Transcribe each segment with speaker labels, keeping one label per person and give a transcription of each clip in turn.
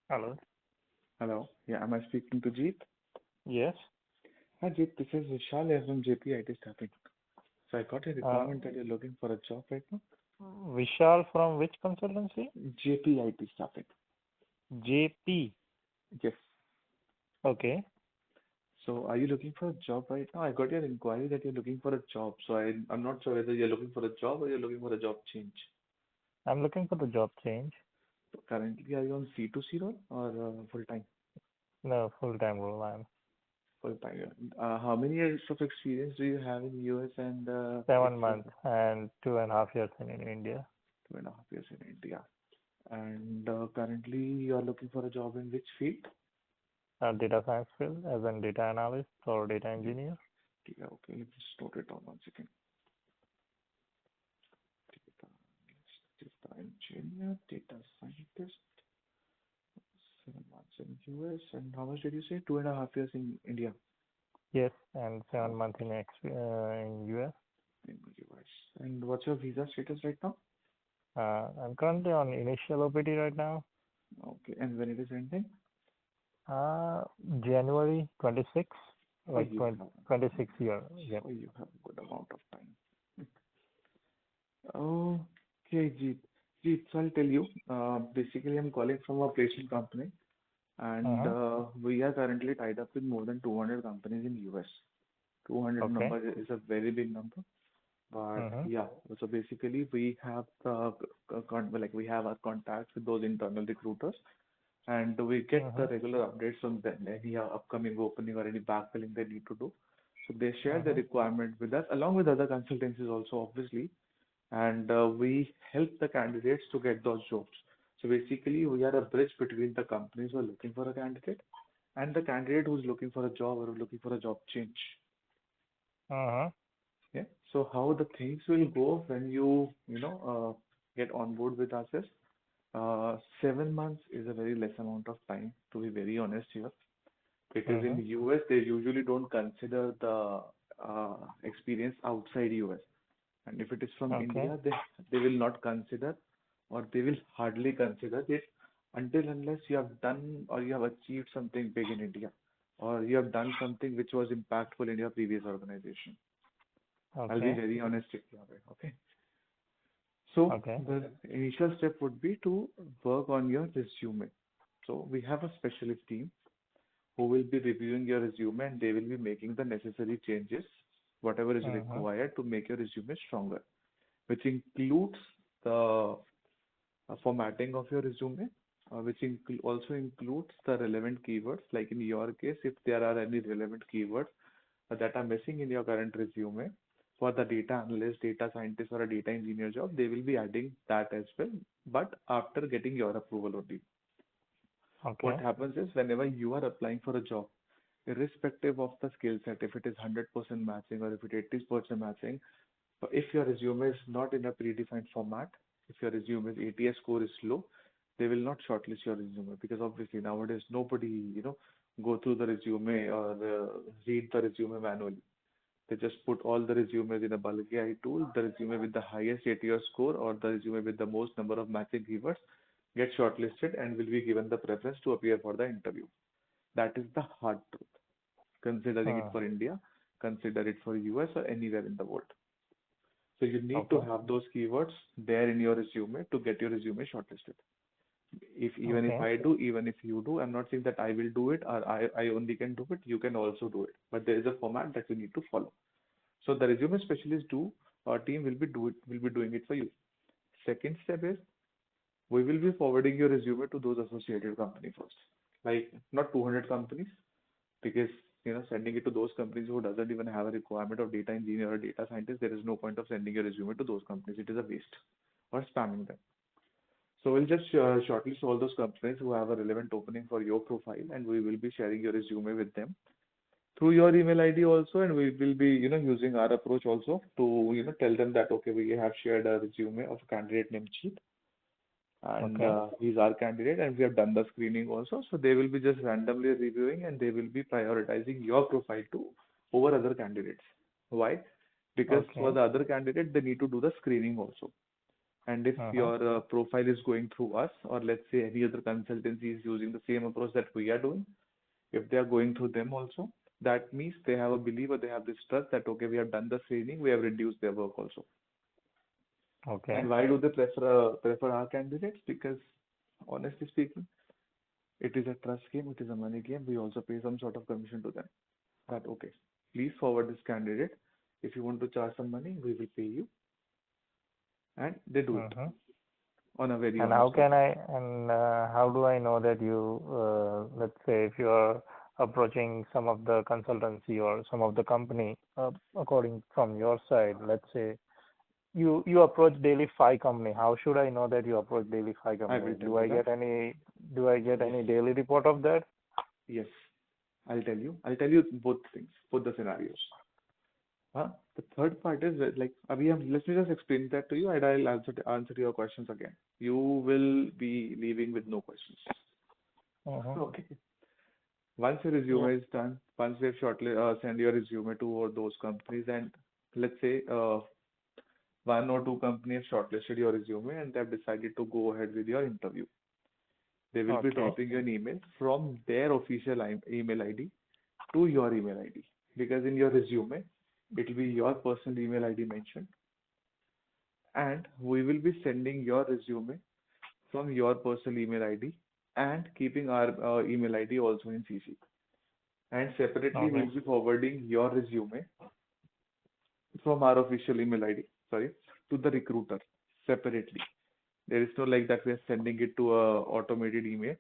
Speaker 1: Hello.
Speaker 2: Hello. Yeah, am I speaking to Jeet?
Speaker 1: Yes.
Speaker 2: Hi, Jeet. This is Vishal here from JPIT Staffing. So I got a
Speaker 1: Uh,
Speaker 2: requirement that you're looking for a job right now.
Speaker 1: Vishal from which consultancy?
Speaker 2: JPIT Staffing.
Speaker 1: JP.
Speaker 2: Yes.
Speaker 1: Okay.
Speaker 2: So are you looking for a job right now? I got your inquiry that you're looking for a job. So I'm not sure whether you're looking for a job or you're looking for a job change.
Speaker 1: I'm looking for the job change.
Speaker 2: So currently, are you on C2C role or full time?
Speaker 1: No, full-time role. I'm
Speaker 2: Full time. How many years of experience do you have in US and if
Speaker 1: 7 months and 2.5 years in India.
Speaker 2: 2.5 years in India? And currently, you are looking for a job in which field?
Speaker 1: Data science field as a data analyst or data
Speaker 2: Yeah,
Speaker 1: engineer.
Speaker 2: yeah, okay, let me just note it down one second. Data analyst, data engineer, data scientist, 7 months in US, and how much did you say? 2.5 years in India.
Speaker 1: Yes, and seven
Speaker 2: Okay,
Speaker 1: months in US.
Speaker 2: in US. And what's your visa status right now?
Speaker 1: I'm currently on initial OPT right now.
Speaker 2: Okay, and when it is ending?
Speaker 1: Uh, January 26,
Speaker 2: Oh,
Speaker 1: like
Speaker 2: you
Speaker 1: 20,
Speaker 2: have,
Speaker 1: 26 year. Yep.
Speaker 2: oh, you have a good amount of time. Okay, Jeet. Jeet, so I'll tell you. Basically, I'm calling from a placement company, and
Speaker 1: Uh-huh.
Speaker 2: we are currently tied up with more than 200 companies in US. 200
Speaker 1: Okay.
Speaker 2: number is a very big number, but
Speaker 1: Uh-huh.
Speaker 2: yeah. So basically, we have we have our contacts with those internal recruiters, and we get the
Speaker 1: Uh-huh.
Speaker 2: regular updates on them, any upcoming opening or any backfilling they need to do. So they share the
Speaker 1: Uh-huh.
Speaker 2: requirement with us, along with other consultancies also, obviously, and we help the candidates to get those jobs. So basically, we are a bridge between the companies who are looking for a candidate and the candidate who's looking for a job or looking for a job change.
Speaker 1: Uh-huh.
Speaker 2: Yeah. So how the things will go when get on board with us is 7 months is a very less amount of time, to be very honest here, because in
Speaker 1: Uh-huh.
Speaker 2: US they usually don't consider the experience outside US. And if it is from
Speaker 1: Okay.
Speaker 2: India, they will not consider or they will hardly consider it until unless you have done or you have achieved something big in India or you have done something which was impactful in your previous organization. I'll be
Speaker 1: Okay.
Speaker 2: very honest with you, Abhay, okay? So
Speaker 1: Okay.
Speaker 2: the initial step would be to work on your resume. So we have a specialist team who will be reviewing your resume and they will be making the necessary changes, whatever is
Speaker 1: Uh-huh.
Speaker 2: required to make your resume stronger, which includes the formatting of your resume, which also includes the relevant keywords. Like in your case, if there are any relevant keywords that are missing in your current resume for the data analyst, data scientist, or a data engineer job, they will be adding that as well, but after getting your approval only. What
Speaker 1: Okay.
Speaker 2: happens is whenever you are applying for a job, irrespective of the skill set, if it is 100% matching or if it is 80% matching, but if your resume is not in a predefined format, if your resume's ATS score is low, they will not shortlist your resume because obviously nowadays nobody, go through the resume or read the resume manually. They just put all the resumes in a bulk AI tool. The resume with the highest ATS score or the resume with the most number of matching keywords get shortlisted and will be given the preference to appear for the interview. That is the hard truth. Considering it
Speaker 1: Uh,
Speaker 2: for India, consider it for US or anywhere in the world. So you need to
Speaker 1: okay.
Speaker 2: have those keywords there in your resume to get your resume shortlisted. If even if
Speaker 1: Okay.
Speaker 2: I do, even if you do, I'm not saying that I will do it or I only can do it. You can also do it. But there is a format that you need to follow. So the resume specialist our team will be doing it for you. Second step is we will be forwarding your resume to those associated company first. Like not 200 companies, because sending it to those companies who doesn't even have a requirement of data engineer or data scientist, there is no point of sending your resume to those companies. It is a waste or spamming them. So we'll just shortlist all those companies who have a relevant opening for your profile, and we will be sharing your resume with them through your email ID also, and we will be using our approach also to tell them that okay, we have shared a resume of a candidate named Cheat, and
Speaker 1: Okay.
Speaker 2: he's our candidate, and we have done the screening also. So they will be just randomly reviewing, and they will be prioritizing your profile to over other candidates. Why? Because for
Speaker 1: Okay.
Speaker 2: the other candidate, they need to do the screening also. And if
Speaker 1: Uh-huh.
Speaker 2: your profile is going through us, or let's say any other consultancy is using the same approach that we are doing, if they are going through them also, that means they have a belief or they have this trust that okay, we have done the screening, we have reduced their work also.
Speaker 1: Okay.
Speaker 2: And why do they prefer our candidates? Because honestly speaking, it is a trust game, it is a money game. We also pay some sort of commission to them. That okay, please forward this candidate. If you want to charge some money, we will pay you, and they do it
Speaker 1: Mm-hmm.
Speaker 2: on a very
Speaker 1: And
Speaker 2: honest manner.
Speaker 1: how do I know that let's say if you are approaching some of the consultancy or some of the company, according from your side, let's say you approach daily five company. How should I know that you approach daily five
Speaker 2: I will
Speaker 1: company?
Speaker 2: tell you that.
Speaker 1: Do I get
Speaker 2: Yes,
Speaker 1: any daily report of that?
Speaker 2: yes. I'll tell you. I'll tell you both things, both the scenarios. The third part is that, like, let me just explain that to you, and I'll answer your questions again. You will be leaving with no questions.
Speaker 1: Mm-hmm.
Speaker 2: Okay. Once your
Speaker 1: Yeah.
Speaker 2: resume is done, once we have shortly send your resume to those companies, and let's say one or two companies have shortlisted your resume and they have decided to go ahead with your interview. They will be
Speaker 1: Okay.
Speaker 2: dropping you an email from their official email ID to your email ID, because in your resume it will be your personal email ID mentioned, and we will be sending your resume from your personal email ID and keeping our email ID also in CC. And separately,
Speaker 1: Okay.
Speaker 2: we'll be forwarding your resume from our official email ID, sorry, to the recruiter separately. There is no like that we are sending it to a automated email,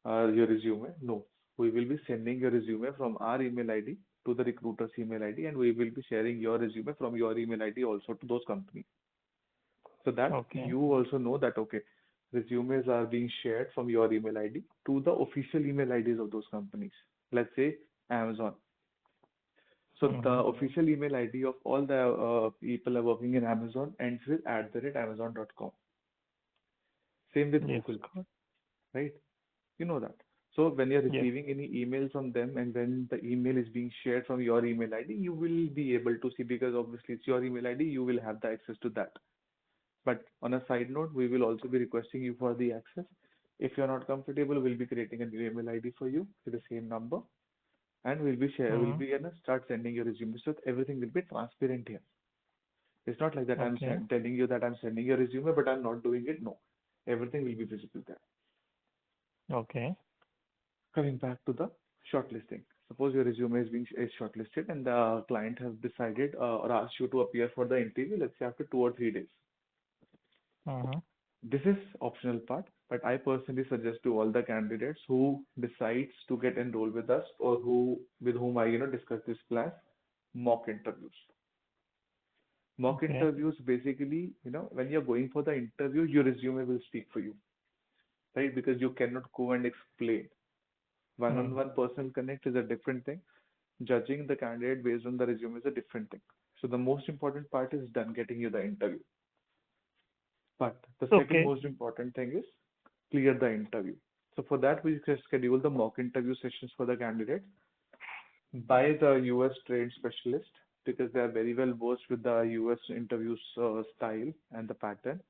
Speaker 2: your resume. No, we will be sending your resume from our email ID to the recruiter's email ID, and we will be sharing your resume from your email ID also to those companies. So that
Speaker 1: Okay.
Speaker 2: you also know that okay, resumes are being shared from your email ID to the official email IDs of those companies. Let's say Amazon. So the
Speaker 1: Mm-hmm.
Speaker 2: official email ID of all the people are working in Amazon ends with @amazon.com. Same with
Speaker 1: Yes.
Speaker 2: Google, right? You know that. So when you're
Speaker 1: Yes.
Speaker 2: receiving any email from them and when the email is being shared from your email ID, you will be able to see, because obviously it's your email ID, you will have the access to that. But on a side note, we will also be requesting you for the access. If you're not comfortable, we'll be creating a new email ID for you with the same number, and we'll
Speaker 1: Mm-hmm.
Speaker 2: be gonna start sending your resume. So everything will be transparent here. It's not like that
Speaker 1: Okay.
Speaker 2: telling you that I'm sending your resume, but I'm not doing it. No, everything will be visible there.
Speaker 1: Okay.
Speaker 2: Coming back to the shortlisting. Suppose your resume is shortlisted and the client has decided or asked you to appear for the interview, let's say after 2 or 3 days.
Speaker 1: Mm-hmm.
Speaker 2: This is optional part, but I personally suggest to all the candidates who decides to get enrolled with us or who with whom I discuss this class, mock interviews. Mock
Speaker 1: Okay.
Speaker 2: interviews basically, when you're going for the interview, your resume will speak for you, right? Because you cannot go and explain.
Speaker 1: Mm.
Speaker 2: One-on-one personal connect is a different thing. Judging the candidate based on the resume is a different thing. So the most important part is done getting you the interview. But the second
Speaker 1: Okay.
Speaker 2: most important thing is clear the interview. So for that, we schedule the mock interview sessions for the candidates by the US trained specialist, because they are very well versed with the US interviews style and the pattern.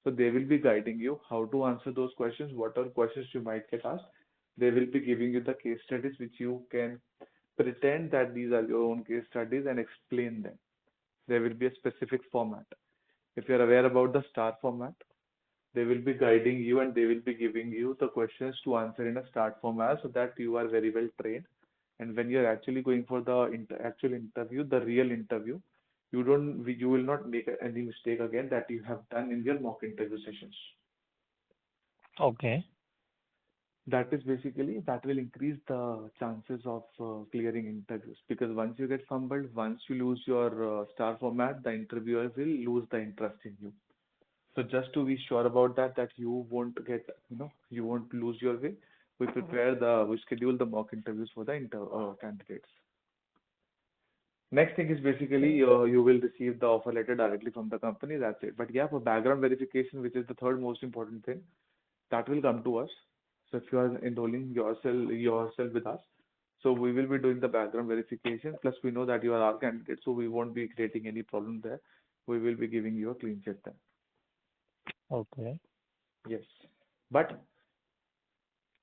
Speaker 2: So they will be guiding you how to answer those questions, what are questions you might get asked. They will be giving you the case studies which you can pretend that these are your own case studies and explain them. There will be a specific format. If you're aware about the STAR format, they will be guiding you and they will be giving you the questions to answer in a STAR format so that you are very well trained. And when you're actually going for the actual interview, the real interview, you will not make any mistake again that you have done in your mock interview sessions.
Speaker 1: Okay.
Speaker 2: That is basically that will increase the chances of clearing interviews, because once you get fumbled, once you lose your STAR format, the interviewer will lose the interest in you. So just to be sure about that, that you won't you won't lose your way, we schedule the mock interviews for the candidates. Next thing is basically you will receive the offer letter directly from the company. That's it. But yeah, for background verification, which is the third most important thing, that will come to us. So if you are enrolling yourself with us, so we will be doing the background verification. Plus, we know that you are our candidate, so we won't be creating any problem there. We will be giving you a clean check then.
Speaker 1: Okay.
Speaker 2: Yes. But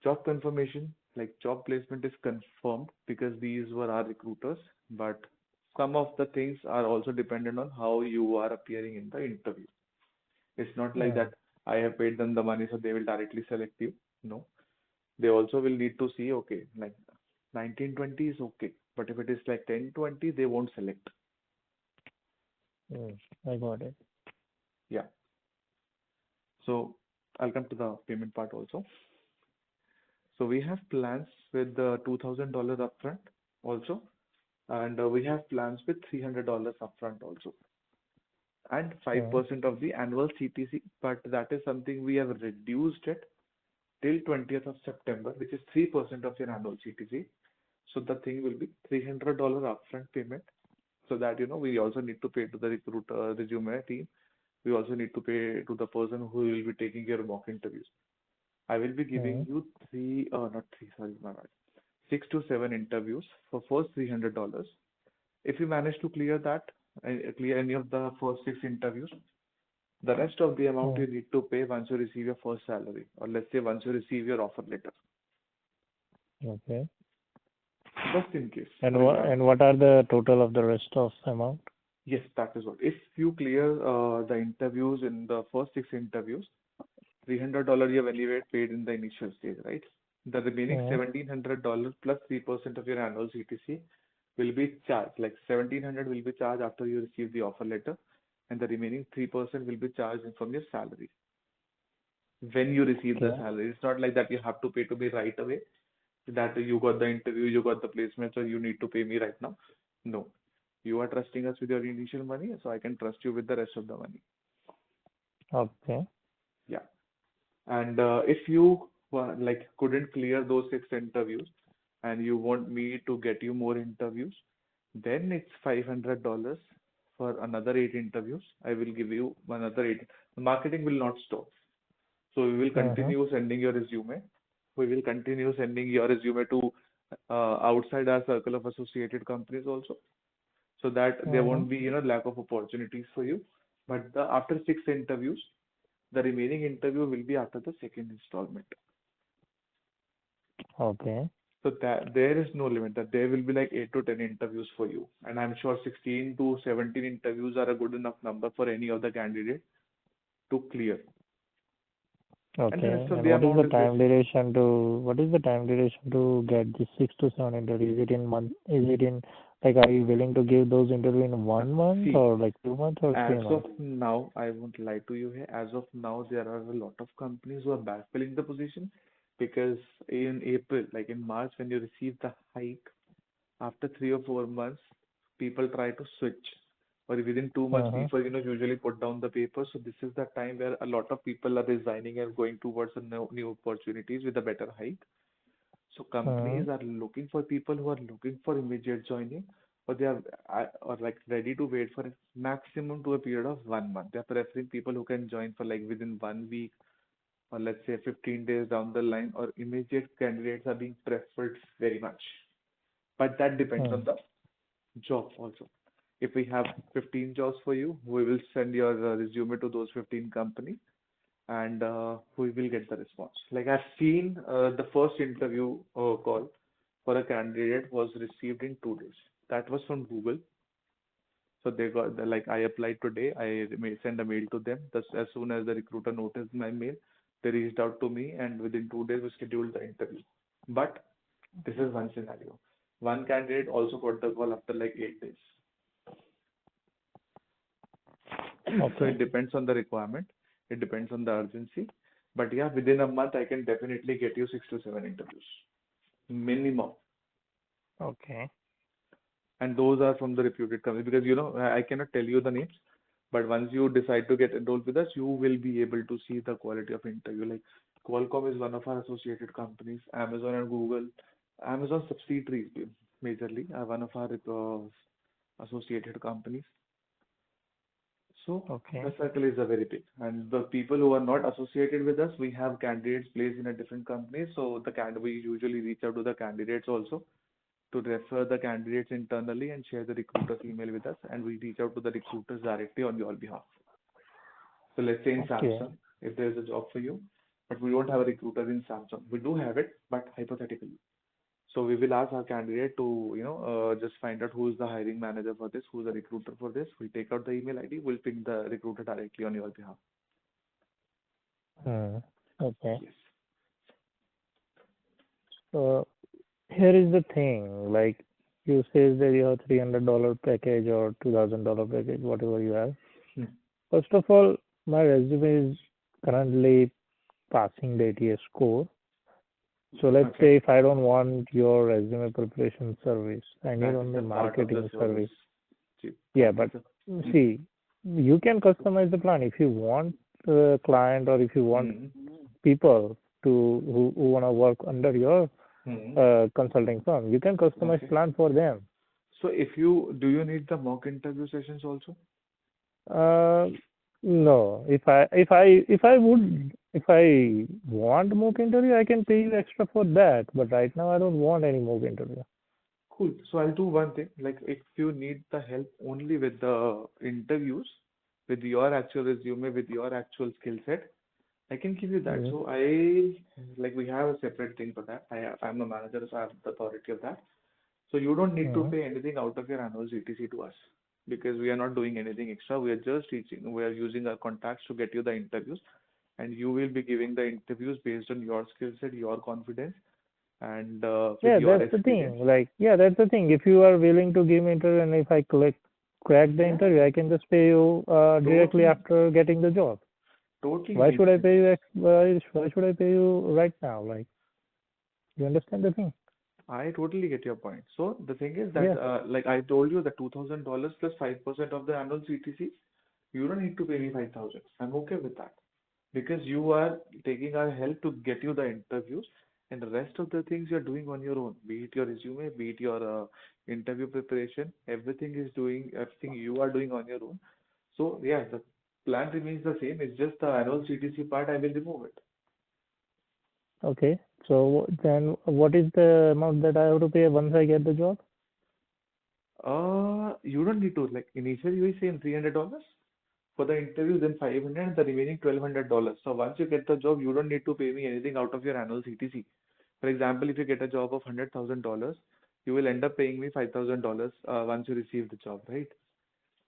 Speaker 2: job confirmation, like job placement is confirmed because these were our recruiters, but some of the things are also dependent on how you are appearing in the interview. It's not like
Speaker 1: Mm.
Speaker 2: that I have paid them the money so they will directly select you. No. They also will need to see, okay, like 1920 is okay, but if it is like 1020, they won't select.
Speaker 1: Mm. I got it.
Speaker 2: Yeah. So I'll come to the payment part also. So we have plans with the $2,000 upfront also, and we have plans with $300 upfront also, and
Speaker 1: Mm.
Speaker 2: 5% of the annual CTC, but that is something we have reduced it till 20th of September, which is 3% of your annual CTC. So the thing will be $300 upfront payment. So that, we also need to pay to the recruiter, resume team. We also need to pay to the person who will be taking your mock interviews. I will be giving
Speaker 1: Mm.
Speaker 2: you not three, sorry, my bad. 6 to 7 interviews for first $300. If you manage to clear that, clear any of the first 6 interviews, the rest of the amount
Speaker 1: Mm.
Speaker 2: you need to pay once you receive your first salary, or let's say once you receive your offer letter.
Speaker 1: Okay.
Speaker 2: Just in case,
Speaker 1: And
Speaker 2: for example,
Speaker 1: what are the total of the rest of amount?
Speaker 2: yes, that is what. If you clear the interviews in the first 6 interviews, $300 you have anyway paid in the initial stage, right? The remaining
Speaker 1: Mm.
Speaker 2: $1,700 plus 3% of your annual CTC will be charged. Like 1,700 will be charged after you receive the offer letter, and the remaining 3% will be charged from your salary when you receive the
Speaker 1: Okay.
Speaker 2: salary. It's not like that you have to pay to me right away, that you got the interview, you got the placement, so you need to pay me right now. No. You are trusting us with your initial money, so I can trust you with the rest of the money.
Speaker 1: Okay.
Speaker 2: Yeah. And if you like couldn't clear those 6 interviews and you want me to get you more interviews, then it's $500 for another 8 interviews. I will give you another eight. The marketing will not stop. So we will
Speaker 1: Mm-hmm.
Speaker 2: continue sending your resume. We will continue sending your resume to outside our circle of associated companies also, so that there
Speaker 1: Mm-hmm.
Speaker 2: won't be lack of opportunities for you. But after 6 interviews, the remaining interview will be after the second installment.
Speaker 1: Okay.
Speaker 2: So that there is no limit. That there will be like 8 to 10 interviews for you, and I'm sure 16 to 17 interviews are a good enough number for any of the candidate to clear. And the
Speaker 1: Okay.
Speaker 2: rest of
Speaker 1: And
Speaker 2: the amount is based.
Speaker 1: what is the time duration to get the 6 to 7 interviews? Is it in month? Is it in like are you willing to give those interview in
Speaker 2: Uh,
Speaker 1: 1 month
Speaker 2: See,
Speaker 1: or like 2 months or
Speaker 2: as
Speaker 1: three
Speaker 2: of
Speaker 1: months?
Speaker 2: now, I won't lie to you here. As of now, there are a lot of companies who are backfilling the position because in April, like in March, when you receive the hike, after 3 or 4 months, people try to switch. Or within 2 months,
Speaker 1: Mm-hmm.
Speaker 2: people, usually put down the papers. So this is the time where a lot of people are resigning and going towards the new opportunities with a better hike. So
Speaker 1: Mm-hmm.
Speaker 2: companies are looking for people who are looking for immediate joining, or they are or like ready to wait for a maximum to a period of 1 month. They are preferring people who can join for like within 1 week, or let's say 15 days down the line, or immediate candidates are being preferred very much. But that depends on
Speaker 1: Mm.
Speaker 2: the job also. If we have 15 jobs for you, we will send your resume to those 15 companies, and we will get the response. Like I've seen the first interview call for a candidate was received in 2 days. That was from Google. So they got like I applied today. I sent a mail to them. Just as soon as the recruiter noticed my mail, they reached out to me, and within 2 days we scheduled the interview. But this is one scenario. One candidate also got the call after like 8 days. So
Speaker 1: Okay.
Speaker 2: it depends on the requirement. It depends on the urgency. But yeah, within a month, I can definitely get you 6 to 7 interviews minimum.
Speaker 1: Okay.
Speaker 2: And those are from the reputed companies because I cannot tell you the names, but once you decide to get enrolled with us, you will be able to see the quality of interview. Like Qualcomm is one of our associated companies. Amazon and Google, Amazon subsidiaries majorly are one of our associated companies. So
Speaker 1: Okay.
Speaker 2: the circle is a very big, and the people who are not associated with us, we have candidates placed in a different company. So we usually reach out to the candidates also to refer the candidates internally and share the recruiter's email with us, and we reach out to the recruiters directly on your behalf. So let's say in
Speaker 1: Okay.
Speaker 2: Samsung, if there's a job for you, but we don't have a recruiter in Samsung. We do have it, but hypothetically. So we will ask our candidate to, just find out who is the hiring manager for this, who's the recruiter for this. We'll take out the email ID. We'll ping the recruiter directly on your behalf.
Speaker 1: Hmm. Okay.
Speaker 2: Yes.
Speaker 1: So here is the thing, like you says that you have $300 package or $2,000 package, whatever you have.
Speaker 2: Hmm.
Speaker 1: First of all, my resume is currently passing the ATS score. So let's
Speaker 2: Okay.
Speaker 1: say if I don't want your resume preparation service, I need
Speaker 2: That is
Speaker 1: only
Speaker 2: a part of the
Speaker 1: marketing
Speaker 2: service.
Speaker 1: service.
Speaker 2: See,
Speaker 1: Yeah,
Speaker 2: that is
Speaker 1: but
Speaker 2: a. Hmm.
Speaker 1: see, you can customize the plan if you want the client or if you want
Speaker 2: Hmm.
Speaker 1: people who want to work under your
Speaker 2: Hmm.
Speaker 1: consulting firm. You can customize
Speaker 2: Okay.
Speaker 1: plan for them.
Speaker 2: So if you do you need the mock interview sessions also?
Speaker 1: Uh, no, if I want mock interview, I can pay you extra for that. But right now, I don't want any mock interview.
Speaker 2: Cool. So I'll do one thing. Like if you need the help only with the interviews, with your actual resume, with your actual skill set, I can give you that.
Speaker 1: Mm-hmm.
Speaker 2: So like we have a separate thing for that. I'm a manager, so I have the authority of that. So you don't need to
Speaker 1: Mm-hmm.
Speaker 2: pay anything out of your annual CTC to us because we are not doing anything extra. We are just teaching. We are using our contacts to get you the interviews, and you will be giving the interviews based on your skill set, your confidence, and with
Speaker 1: Yeah,
Speaker 2: your
Speaker 1: that's the
Speaker 2: experience.
Speaker 1: thing. Like, yeah, that's the thing. If you are willing to give me interview and if I crack the
Speaker 2: Yeah,
Speaker 1: interview, I can just pay you directly
Speaker 2: totally,
Speaker 1: after getting the job.
Speaker 2: totally
Speaker 1: Why should
Speaker 2: makes
Speaker 1: I
Speaker 2: sense.
Speaker 1: pay you? Why should I pay you right now? Like, you understand the thing?
Speaker 2: I totally get your point. So the thing is that,
Speaker 1: Yeah.
Speaker 2: like I told you, the $2,000 plus 5% of the annual CTC, you don't need to pay me 5,000. I'm okay with that because you are taking our help to get you the interviews, and the rest of the things you're doing on your own. Be it your resume, be it your interview preparation, everything you are doing on your own. So yeah, the plan remains the same. It's just the annual CTC part. I will remove it.
Speaker 1: Okay. So then, what is the amount that I have to pay once I get the job?
Speaker 2: You don't need to, like initially we say $300 for the interview, then 500, and the remaining $1,200. So once you get the job, you don't need to pay me anything out of your annual CTC. For example, if you get a job of $100,000, you will end up paying me $5,000 once you receive the job, right?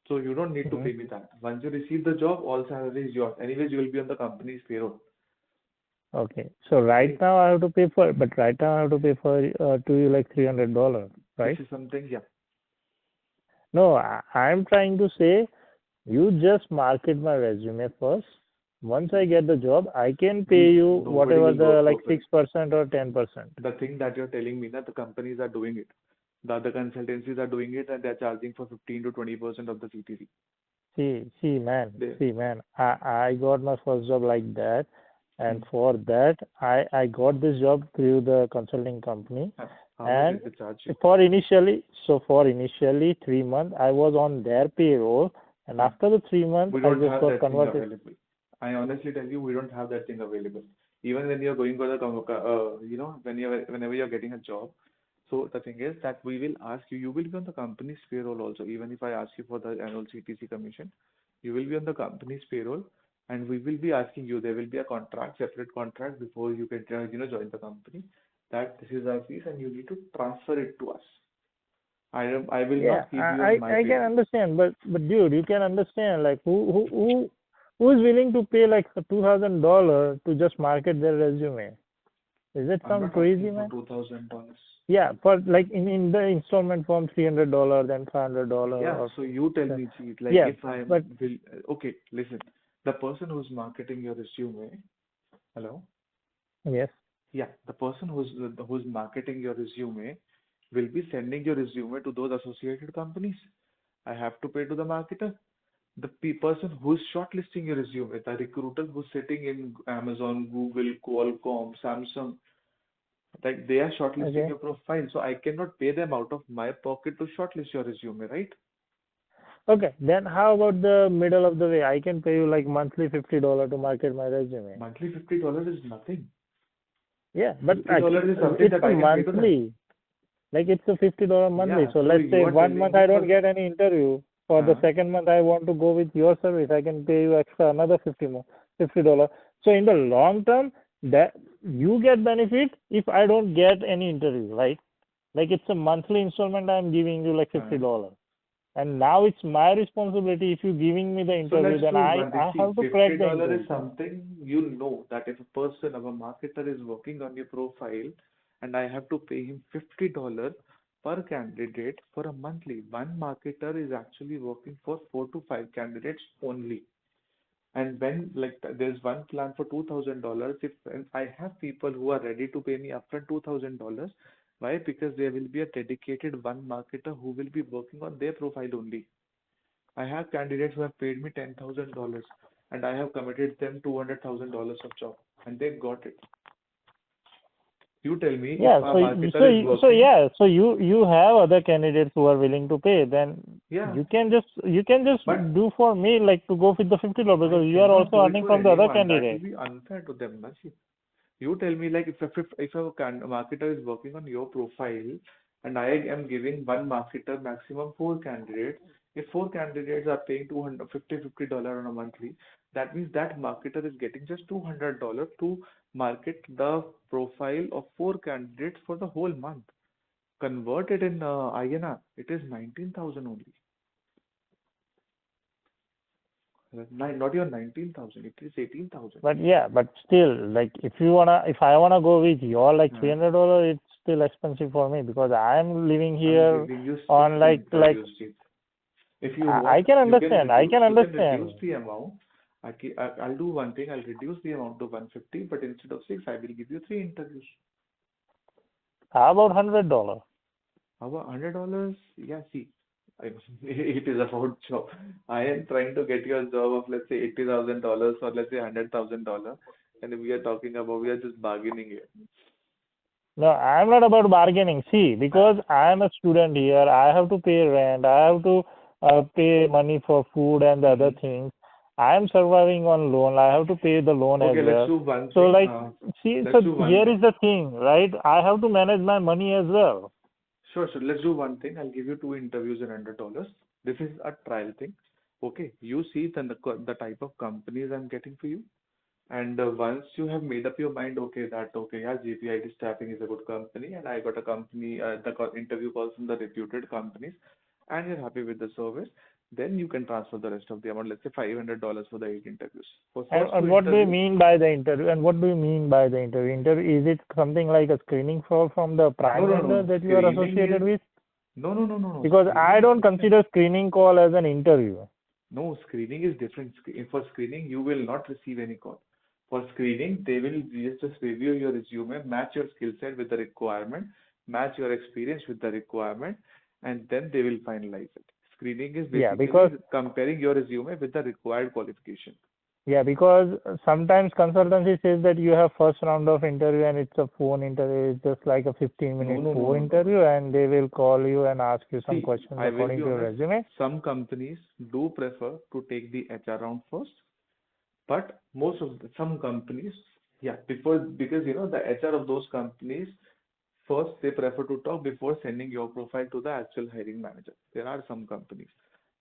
Speaker 2: So you don't need to
Speaker 1: Hmm.
Speaker 2: pay me that. Once you receive the job, all salary is yours. Anyways, you will be on the company's payroll,
Speaker 1: Okay. So right
Speaker 2: right?
Speaker 1: now I have to pay for, but right now I have to pay for to you like $300,
Speaker 2: This
Speaker 1: right?
Speaker 2: is something, yeah.
Speaker 1: No, I'm trying to say you just market my resume first. Once I get the job, I can pay you
Speaker 2: Nobody
Speaker 1: whatever
Speaker 2: will
Speaker 1: the
Speaker 2: work
Speaker 1: like
Speaker 2: for free.
Speaker 1: 6% or 10%.
Speaker 2: The thing that you're telling me that the companies are doing it. The other consultancies are doing it and they're charging for 15 to 20% of the CTC.
Speaker 1: See,
Speaker 2: They,
Speaker 1: man, I got my first job like that,
Speaker 2: hmm.
Speaker 1: and for that, I got this job through the consulting company,
Speaker 2: How much
Speaker 1: and
Speaker 2: did they charge you?
Speaker 1: for initially 3 months, I was on their payroll, and
Speaker 2: Huh.
Speaker 1: after the 3 months,
Speaker 2: We
Speaker 1: I
Speaker 2: don't
Speaker 1: just
Speaker 2: have
Speaker 1: got
Speaker 2: that thing
Speaker 1: converted.
Speaker 2: available. I honestly tell you, we don't have that thing available. Even when you're going for the, whenever you're getting a job. So the thing is that we will ask you, you will be on the company's payroll also. Even if I ask you for the annual CTC commission, you will be on the company's payroll, and we will be asking you. There will be a contract, separate contract before you can, join the company. That this is our fees, and you need to transfer it to us. I will
Speaker 1: Yeah,
Speaker 2: not keep you on my
Speaker 1: I can
Speaker 2: payroll.
Speaker 1: understand, but dude, you can understand like who is willing to pay like $2,000 to just market their resume? Is it
Speaker 2: I'm
Speaker 1: some
Speaker 2: not asking
Speaker 1: crazy,
Speaker 2: for
Speaker 1: man?
Speaker 2: $2,000.
Speaker 1: Yeah, for like in the installment form, $300, then $500,
Speaker 2: Yeah,
Speaker 1: or
Speaker 2: so you tell
Speaker 1: the-
Speaker 2: me, Jeet, like
Speaker 1: yeah,
Speaker 2: if I am
Speaker 1: but
Speaker 2: will okay, listen. The person who's marketing your resume, hello?
Speaker 1: yes,
Speaker 2: Yeah, the person who's marketing your resume will be sending your resume to those associated companies. I have to pay to the marketer. The person who's shortlisting your resume, the recruiter who's sitting in Amazon, Google, Qualcomm, Samsung, like they are shortlisting
Speaker 1: okay,
Speaker 2: your profile. So I cannot pay them out of my pocket to shortlist your resume, right?
Speaker 1: okay. Then how about the middle of the way? I can pay you like monthly $50 to market my resume.
Speaker 2: Monthly $50 is nothing.
Speaker 1: Yeah, but
Speaker 2: $50 is something
Speaker 1: it's
Speaker 2: that
Speaker 1: a
Speaker 2: I can pay to them.
Speaker 1: monthly. Like it's a $50 monthly.
Speaker 2: Yeah,
Speaker 1: So
Speaker 2: so
Speaker 1: let's
Speaker 2: you
Speaker 1: say
Speaker 2: are
Speaker 1: one
Speaker 2: telling
Speaker 1: month
Speaker 2: me
Speaker 1: I
Speaker 2: for
Speaker 1: don't get any interview. For the
Speaker 2: Uh,
Speaker 1: second month, I want to go with your service. I can pay you extra another 50 more, $50. So in the long term, that you get benefit if I don't get any interview, right? Like it's a monthly installment. I'm giving you like
Speaker 2: uh.
Speaker 1: $50, and now it's my responsibility. If you're giving me the
Speaker 2: So
Speaker 1: interview,
Speaker 2: let's
Speaker 1: then
Speaker 2: do
Speaker 1: I
Speaker 2: one thing.
Speaker 1: I
Speaker 2: See,
Speaker 1: have to crack the
Speaker 2: $50
Speaker 1: interview.
Speaker 2: is something you know that if a person, a marketer is working on your profile and I have to pay him $50 per candidate for a monthly. One marketer is actually working for 4 to 5 candidates only. And when like there's one plan for $2,000, if and I have people who are ready to pay me upfront $2,000, why? Because there will be a dedicated one marketer who will be working on their profile only. I have candidates who have paid me $10,000 and I have committed them $200,000 of job and they got it. You tell me if
Speaker 1: Yeah.
Speaker 2: a
Speaker 1: So
Speaker 2: marketer is working,
Speaker 1: yeah. So you have other candidates who are willing to pay. Then
Speaker 2: yeah,
Speaker 1: you can just
Speaker 2: but
Speaker 1: do for me like to go with the $50
Speaker 2: I
Speaker 1: because you are
Speaker 2: cannot
Speaker 1: also
Speaker 2: do it
Speaker 1: earning
Speaker 2: for
Speaker 1: from the other
Speaker 2: anyone. That will
Speaker 1: candidate.
Speaker 2: be unfair to them, na? You tell me like if a marketer is working on your profile and I am giving one marketer maximum four candidates, if four candidates are paying 250 dollars on a monthly, that means that marketer is getting just $200 to market the profile of four candidates for the whole month. Converted in INR, it is 19,000 only. Not even 19,000, it is 18,000.
Speaker 1: But yeah, but still, like if I wanna go with your like $300, it's still expensive for me because I'm living
Speaker 2: I'm
Speaker 1: here
Speaker 2: giving you six
Speaker 1: on like
Speaker 2: interviews, Chief. If you want,
Speaker 1: I can understand. I can
Speaker 2: you can reduce
Speaker 1: understand.
Speaker 2: the amount. I'll do one thing. I'll reduce the amount to 150, but instead of six, I will give you three interviews.
Speaker 1: How about $100?
Speaker 2: How about $100? Yeah, see, it is about job. I am trying to get you a job of let's say $80,000 or let's say $100,000, and we are talking about we are just bargaining here.
Speaker 1: No, I'm not about bargaining. See, because I'm a student here, I have to pay rent, I have to pay money for food and the other
Speaker 2: Hmm.
Speaker 1: things. I'm surviving on loan. I have to pay the loan as
Speaker 2: Okay, let's
Speaker 1: well.
Speaker 2: do one
Speaker 1: So,
Speaker 2: thing.
Speaker 1: like, see,
Speaker 2: Let's
Speaker 1: so
Speaker 2: do one
Speaker 1: here
Speaker 2: thing.
Speaker 1: is the thing, right? I have to manage my money as well.
Speaker 2: Sure, sure. Let's do one thing. I'll give you two interviews and $100. This is a trial thing. Okay. You see the type of companies I'm getting for you. And once you have made up your mind, okay, yeah, GPIT Staffing is a good company, and I got a company, interview calls from the reputed companies, and you're happy with the service, then you can transfer the rest of the amount, let's say $500 for the 8 interviews. For first two
Speaker 1: And what do you
Speaker 2: interviews,
Speaker 1: mean by the interview? And what do you mean by the interview? Interview, is it something like a screening call from the
Speaker 2: no,
Speaker 1: prime
Speaker 2: no, no,
Speaker 1: vendor
Speaker 2: no.
Speaker 1: that you are
Speaker 2: Screening is
Speaker 1: associated with?
Speaker 2: no, no, no, no, no.
Speaker 1: Because I
Speaker 2: Screening is
Speaker 1: don't
Speaker 2: different.
Speaker 1: consider screening call as an interview.
Speaker 2: No, screening is different. For screening, you will not receive any call. For screening, they will just review your resume, match your skill set with the requirement, match your experience with the requirement, and then they will finalize it. Screening is
Speaker 1: Yeah, because
Speaker 2: basically comparing your resume with the required qualification.
Speaker 1: Yeah, because sometimes consultancy says that you have first round of interview and it's a phone interview. It's just like a 15
Speaker 2: No,
Speaker 1: minute
Speaker 2: no, no,
Speaker 1: phone
Speaker 2: no, no, no.
Speaker 1: interview and they will call you and ask you some
Speaker 2: See,
Speaker 1: questions
Speaker 2: I will
Speaker 1: according
Speaker 2: be
Speaker 1: to your
Speaker 2: honest,
Speaker 1: resume.
Speaker 2: some companies do prefer to take the HR round first, but some companies, yeah, because the HR of those companies first, they prefer to talk before sending your profile to the actual hiring manager. There are some companies,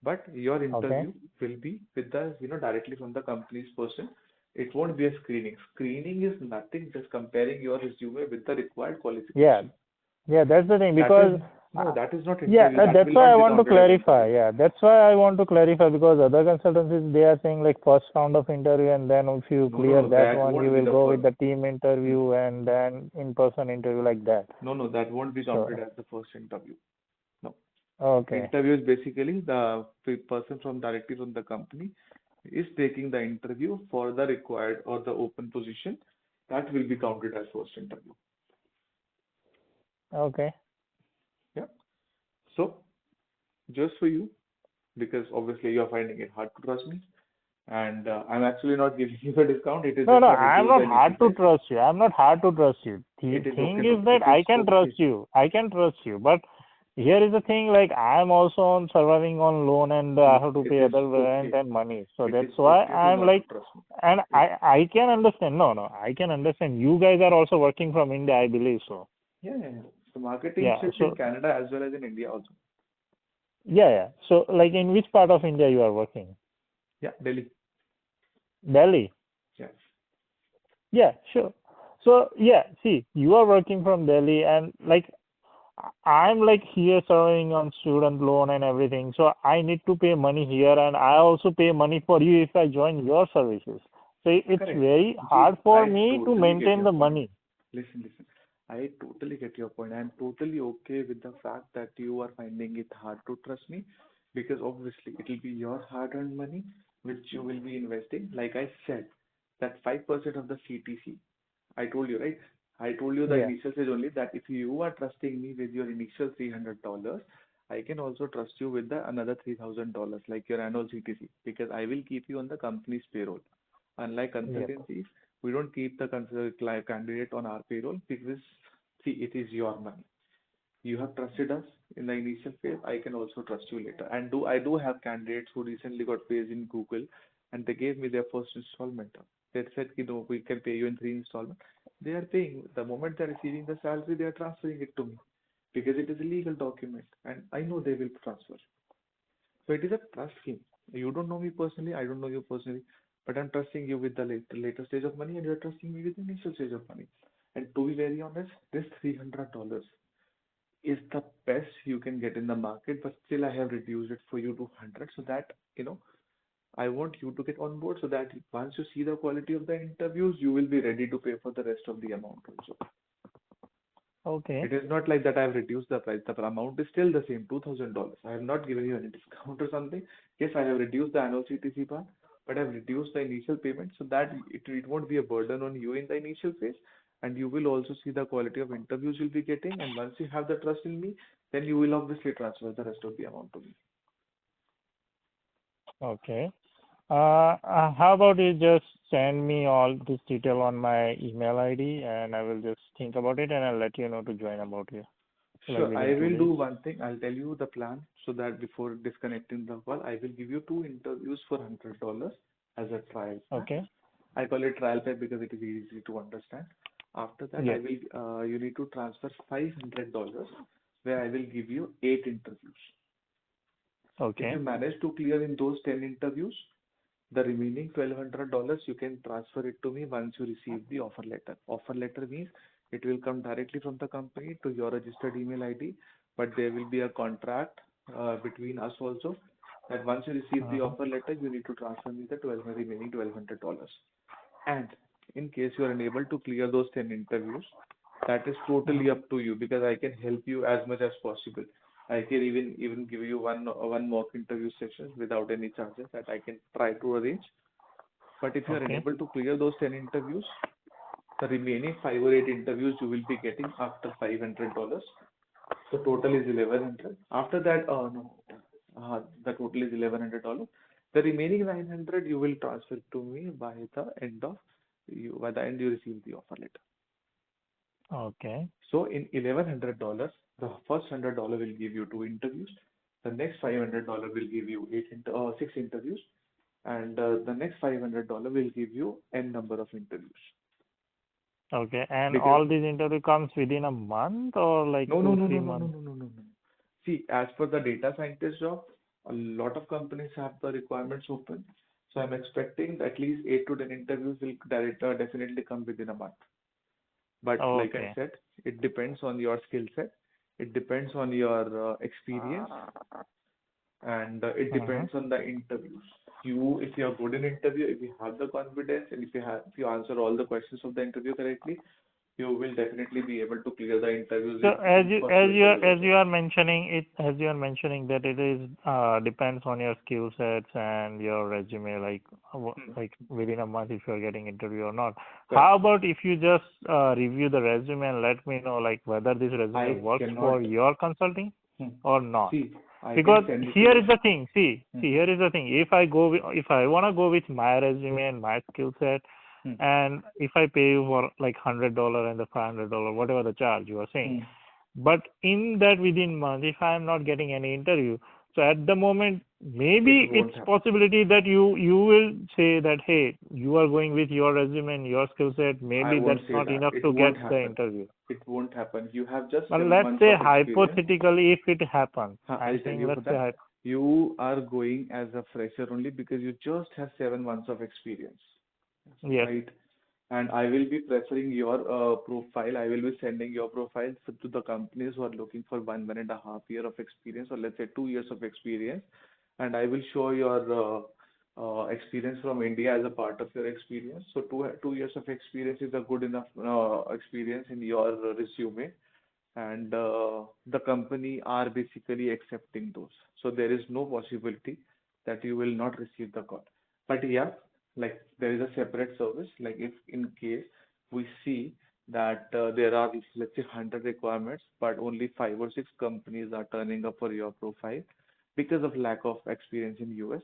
Speaker 2: but your
Speaker 1: Okay.
Speaker 2: interview will be with directly from the company's person. It won't be a screening. Screening is nothing, just comparing your resume with the required
Speaker 1: Yeah,
Speaker 2: qualification.
Speaker 1: yeah, that's the thing
Speaker 2: That is,
Speaker 1: because
Speaker 2: no, that is not
Speaker 1: yeah,
Speaker 2: interview. That
Speaker 1: that's
Speaker 2: will
Speaker 1: why I
Speaker 2: not be
Speaker 1: want to
Speaker 2: counted as
Speaker 1: clarify.
Speaker 2: interview.
Speaker 1: Yeah, that's why I want to clarify because other consultancies they are saying like first round of interview and then if you
Speaker 2: No, no,
Speaker 1: clear
Speaker 2: no,
Speaker 1: that
Speaker 2: that
Speaker 1: one, you
Speaker 2: won't be
Speaker 1: will
Speaker 2: the
Speaker 1: go with
Speaker 2: first.
Speaker 1: the team interview and then in-person interview like that.
Speaker 2: No, no, that won't be counted
Speaker 1: So,
Speaker 2: as the first interview. No.
Speaker 1: okay.
Speaker 2: Interview is basically the person from directly from the company is taking the interview for the required or the open position. That will be counted as first interview.
Speaker 1: Okay.
Speaker 2: Yeah. So just for you, because obviously you are finding it hard to trust me, and I'm actually not giving you a discount. It is
Speaker 1: No,
Speaker 2: just
Speaker 1: no,
Speaker 2: a
Speaker 1: I'm
Speaker 2: review of the
Speaker 1: not
Speaker 2: initial
Speaker 1: hard to
Speaker 2: price.
Speaker 1: trust you. I'm not hard to trust you. The
Speaker 2: It is okay,
Speaker 1: thing
Speaker 2: no.
Speaker 1: is that
Speaker 2: It is
Speaker 1: I can trust
Speaker 2: okay.
Speaker 1: you. I can trust you. But here is the thing, like I'm also on surviving on loan and I have to
Speaker 2: It
Speaker 1: pay
Speaker 2: is
Speaker 1: other rent
Speaker 2: okay.
Speaker 1: and money. So
Speaker 2: It is
Speaker 1: that's why
Speaker 2: okay to
Speaker 1: I'm
Speaker 2: not
Speaker 1: like,
Speaker 2: to trust me.
Speaker 1: and
Speaker 2: It,
Speaker 1: I can understand. No, no, I can understand. You guys are also working from India, I believe so.
Speaker 2: yeah, yeah, yeah. So marketing
Speaker 1: Yeah.
Speaker 2: shifts in
Speaker 1: So
Speaker 2: Canada as well as in India also.
Speaker 1: Yeah, yeah. So, like, in which part of India you are working?
Speaker 2: Yeah, Delhi.
Speaker 1: Delhi.
Speaker 2: Yes.
Speaker 1: Yeah, sure. So, yeah, see, you are working from Delhi, and like, I'm like here serving on student loan and everything. So I need to pay money here, and I also pay money for you if I join your services. So it's
Speaker 2: Correct.
Speaker 1: very
Speaker 2: See,
Speaker 1: hard for
Speaker 2: I
Speaker 1: me to
Speaker 2: totally get
Speaker 1: maintain
Speaker 2: your
Speaker 1: the
Speaker 2: point.
Speaker 1: money.
Speaker 2: Listen. I totally get your point. I'm totally okay with the fact that you are finding it hard to trust me because obviously it will be your hard-earned money which you will be investing. Like I said, that 5% of the CTC, I told you, right? I told you the
Speaker 1: Yeah,
Speaker 2: initial stage only that if you are trusting me with your initial $300, I can also trust you with the another $3,000, like your annual CTC, because I will keep you on the company's payroll. Unlike
Speaker 1: yeah.
Speaker 2: consultancies, we don't keep the candidate on our payroll because, see, it is your money. You have trusted us in the initial phase. I can also trust you later. And do I do have candidates who recently got paid in Google, and they gave me their first installment. They said, we can pay you in three installments. They are paying. The moment they're receiving the salary, they are transferring it to me because it is a legal document, and I know they will transfer. So it is a trust scheme. You don't know me personally, I don't know you personally, but I'm trusting you with the later stage of money, and you're trusting me with the initial stage of money. And to be very honest, this $300 is the best you can get in the market, but still I have reduced it for you to 100 so that, I want you to get on board so that once you see the quality of the interviews, you will be ready to pay for the rest of the amount also.
Speaker 1: Okay,
Speaker 2: It is not like that I have reduced the price. The amount is still the same, $2,000. I have not given you any discount or something. Yes, I have reduced the annual CTC part, but I have reduced the initial payment so that it won't be a burden on you in the initial phase. And you will also see the quality of interviews you'll be getting. And once you have the trust in me, then you will obviously transfer the rest of the amount to me.
Speaker 1: okay. How about you just send me all this detail on my email ID, and I will just think about it, and I'll let you know to join about you, like
Speaker 2: Sure,
Speaker 1: within
Speaker 2: I
Speaker 1: two
Speaker 2: will
Speaker 1: days.
Speaker 2: do one thing. I'll tell you the plan so that before disconnecting the call, I will give you two interviews for $100 as a trial pack.
Speaker 1: Okay.
Speaker 2: I call it trial pack because it is easy to understand. After that,
Speaker 1: Yeah.
Speaker 2: you need to transfer $500 where I will give you eight interviews. If you
Speaker 1: Okay.
Speaker 2: manage to clear in those 10 interviews, the remaining $1,200 you can transfer it to me once you receive the offer letter. Offer letter means it will come directly from the company to your registered email ID, but there will be a contract between us also that once you receive the
Speaker 1: Uh-huh.
Speaker 2: offer letter, you need to transfer me the remaining $1,200. And in case you are unable to clear those 10 interviews, that is totally
Speaker 1: Uh-huh.
Speaker 2: up to you because I can help you as much as possible. I can even give you one mock interview session without any charges that I can try to arrange. But if you are
Speaker 1: Okay.
Speaker 2: unable to clear those 10 interviews, the remaining 5 or 8 interviews you will be getting after $500. The total is 1,100. After that, no, the total is $1,100. The remaining 900 you will transfer to me by the end you receive the offer letter.
Speaker 1: Okay.
Speaker 2: So in $1,100, the first $100 will give you two interviews. The next $500 will give you six interviews, and the next $500 will give you n number of interviews.
Speaker 1: Okay. And
Speaker 2: Because
Speaker 1: all these interview comes within a month or like
Speaker 2: no, no,
Speaker 1: two,
Speaker 2: no,
Speaker 1: three
Speaker 2: no, no, no,
Speaker 1: months?
Speaker 2: no, no, no, no. See, as per the data scientist job, a lot of companies have the requirements open. So I'm expecting at least 8 to 10 interviews will definitely come within a month. But like I
Speaker 1: Okay.
Speaker 2: said, it depends on your skill set, it depends on your experience, and it
Speaker 1: Uh-huh.
Speaker 2: depends on the interviews. If you are good in interview, if you have the confidence, and if you answer all the questions of the interview correctly, you will definitely be able to clear the interviews
Speaker 1: So
Speaker 2: in first two interviews
Speaker 1: as
Speaker 2: also.
Speaker 1: you are mentioning it, as you are mentioning that it is depends on your skill sets and your resume, like
Speaker 2: Hmm.
Speaker 1: like within a month if you are getting interview or not. How
Speaker 2: Correct.
Speaker 1: about if you just review the resume and let me know like whether this resume
Speaker 2: I
Speaker 1: works for
Speaker 2: cannot.
Speaker 1: your consulting
Speaker 2: Hmm.
Speaker 1: or not?
Speaker 2: See, I
Speaker 1: Because
Speaker 2: can send it to
Speaker 1: here
Speaker 2: you.
Speaker 1: is the thing.
Speaker 2: Hmm.
Speaker 1: See, here is the thing. If I wanna go with my resume and my skill set,
Speaker 2: Hmm.
Speaker 1: and if I pay you for like $100 and the $500, whatever the charge you are saying,
Speaker 2: Hmm.
Speaker 1: but in that within month, if I am not getting any interview, So at the moment,
Speaker 2: It
Speaker 1: maybe
Speaker 2: won't
Speaker 1: it's
Speaker 2: happen.
Speaker 1: possibility that you will say that, hey, you are going with your resume and your skill set.
Speaker 2: I
Speaker 1: Maybe
Speaker 2: won't
Speaker 1: that's
Speaker 2: say
Speaker 1: not
Speaker 2: that.
Speaker 1: enough
Speaker 2: It
Speaker 1: to
Speaker 2: won't
Speaker 1: get the
Speaker 2: happen.
Speaker 1: interview.
Speaker 2: It won't happen. You have just
Speaker 1: But
Speaker 2: seven
Speaker 1: let's
Speaker 2: months
Speaker 1: say
Speaker 2: of experience.
Speaker 1: hypothetically, if it happens,
Speaker 2: I'll
Speaker 1: I'm
Speaker 2: tell
Speaker 1: saying
Speaker 2: you for
Speaker 1: let's say
Speaker 2: that. You are going as a fresher only because you just have 7 months of experience,
Speaker 1: yes,
Speaker 2: right? And I will be preferring your profile. I will be sending your profile to the companies who are looking for 1.5 year of experience, or let's say 2 years of experience. And I will show your experience from India as a part of your experience. So 2 years of experience is a good enough experience in your resume, and the company are basically accepting those. So there is no possibility that you will not receive the call. But yeah, like there is a separate service. Like if in case we see that there are, let's say, 100 requirements, but only 5 or 6 companies are turning up for your profile because of lack of experience in US,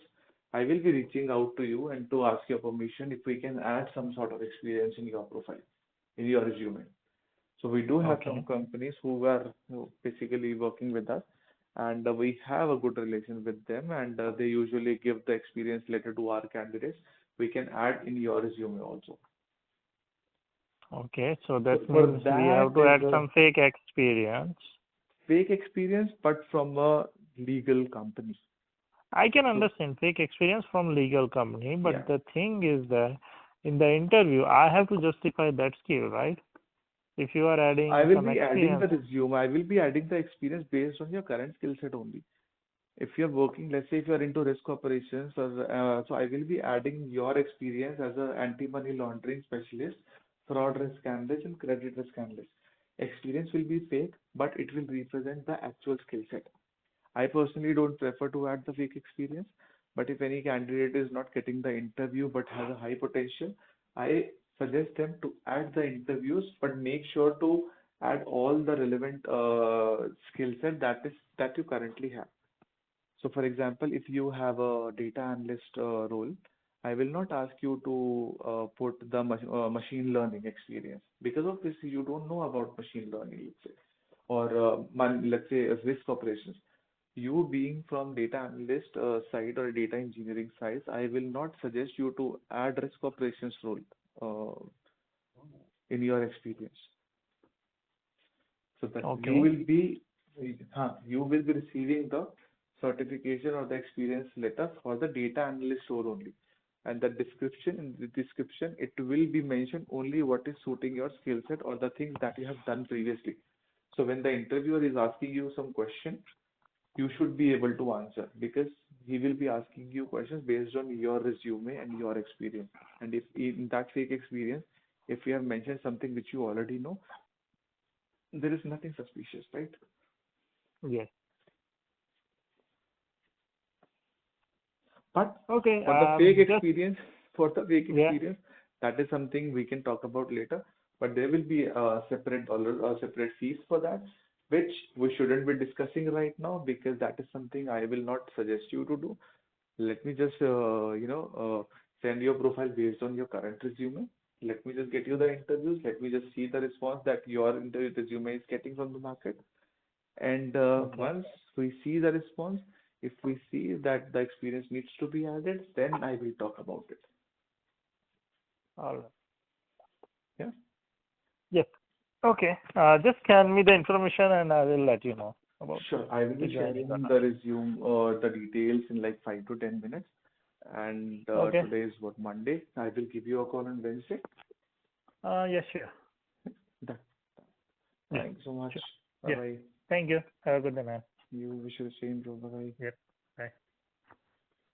Speaker 2: I will be reaching out to you and to ask your permission if we can add some sort of experience in your profile, in your resume. So we do have some
Speaker 1: okay,
Speaker 2: companies who are basically working with us, and we have a good relation with them, and they usually give the experience letter to our candidates. We can add in your resume also.
Speaker 1: okay. So
Speaker 2: So
Speaker 1: that
Speaker 2: for
Speaker 1: means we
Speaker 2: that
Speaker 1: have to
Speaker 2: is
Speaker 1: add
Speaker 2: a
Speaker 1: some fake experience.
Speaker 2: fake experience, but from a legal company.
Speaker 1: I can
Speaker 2: So
Speaker 1: understand fake experience from legal company,
Speaker 2: yeah,
Speaker 1: but the thing is that in the interview, I have to justify that skill, right? If you are
Speaker 2: I
Speaker 1: adding
Speaker 2: will
Speaker 1: some
Speaker 2: be adding the
Speaker 1: experience,
Speaker 2: resume. I will be adding the experience based on your current skill set only. If you're working, let's say if you're into risk operations, or so I will be adding your experience as a anti-money laundering specialist, fraud risk analyst, and credit risk analyst. Experience will be fake, but it will represent the actual skill set. I personally don't prefer to add the fake experience, but if any candidate is not getting the interview but has a high potential, I suggest them to add the interviews, but make sure to add all the relevant skill set that you currently have. So, for example, if you have a data analyst role, I will not ask you to put the machine learning experience because of this you don't know about machine learning, let's say, or let's say risk operations. You being from data analyst side or data engineering side, I will not suggest you to add risk operations role in your experience. So that
Speaker 1: okay,
Speaker 2: you will be receiving the certification or the experience letter for the data analyst role only. And in the description, it will be mentioned only what is suiting your skill set or the things that you have done previously. So when the interviewer is asking you some question, you should be able to answer because he will be asking you questions based on your resume and your experience. And if in that fake experience, if you have mentioned something which you already know, there is nothing suspicious, right?
Speaker 1: yes,
Speaker 2: But
Speaker 1: okay.
Speaker 2: for the fake
Speaker 1: Just
Speaker 2: experience, for the fake
Speaker 1: yeah,
Speaker 2: experience, that is something we can talk about later. But there will be a separate dollar or separate fees for that, which we shouldn't be discussing right now because that is something I will not suggest you to do. Let me just, send your profile based on your current resume. Let me just get you the interviews. Let me just see the response that your interview resume is getting from the market. And
Speaker 1: okay,
Speaker 2: once we see the response, if we see that the experience needs to be added, then I will talk about it.
Speaker 1: all right,
Speaker 2: Yeah,
Speaker 1: yes, okay. Just send me the information and I will let you know about
Speaker 2: sure. I will
Speaker 1: the
Speaker 2: be
Speaker 1: joining or
Speaker 2: sharing
Speaker 1: not.
Speaker 2: the resume or the details in like 5 to 10 minutes. And
Speaker 1: Okay,
Speaker 2: today is what, Monday? I will give you a call on Wednesday.
Speaker 1: yes, sure,
Speaker 2: That.
Speaker 1: yes,
Speaker 2: Thanks so much.
Speaker 1: sure,
Speaker 2: Bye
Speaker 1: yes.
Speaker 2: bye.
Speaker 1: Thank you. Have a good day, man.
Speaker 2: You wish you the same, bro. Bye bye.
Speaker 1: Yep.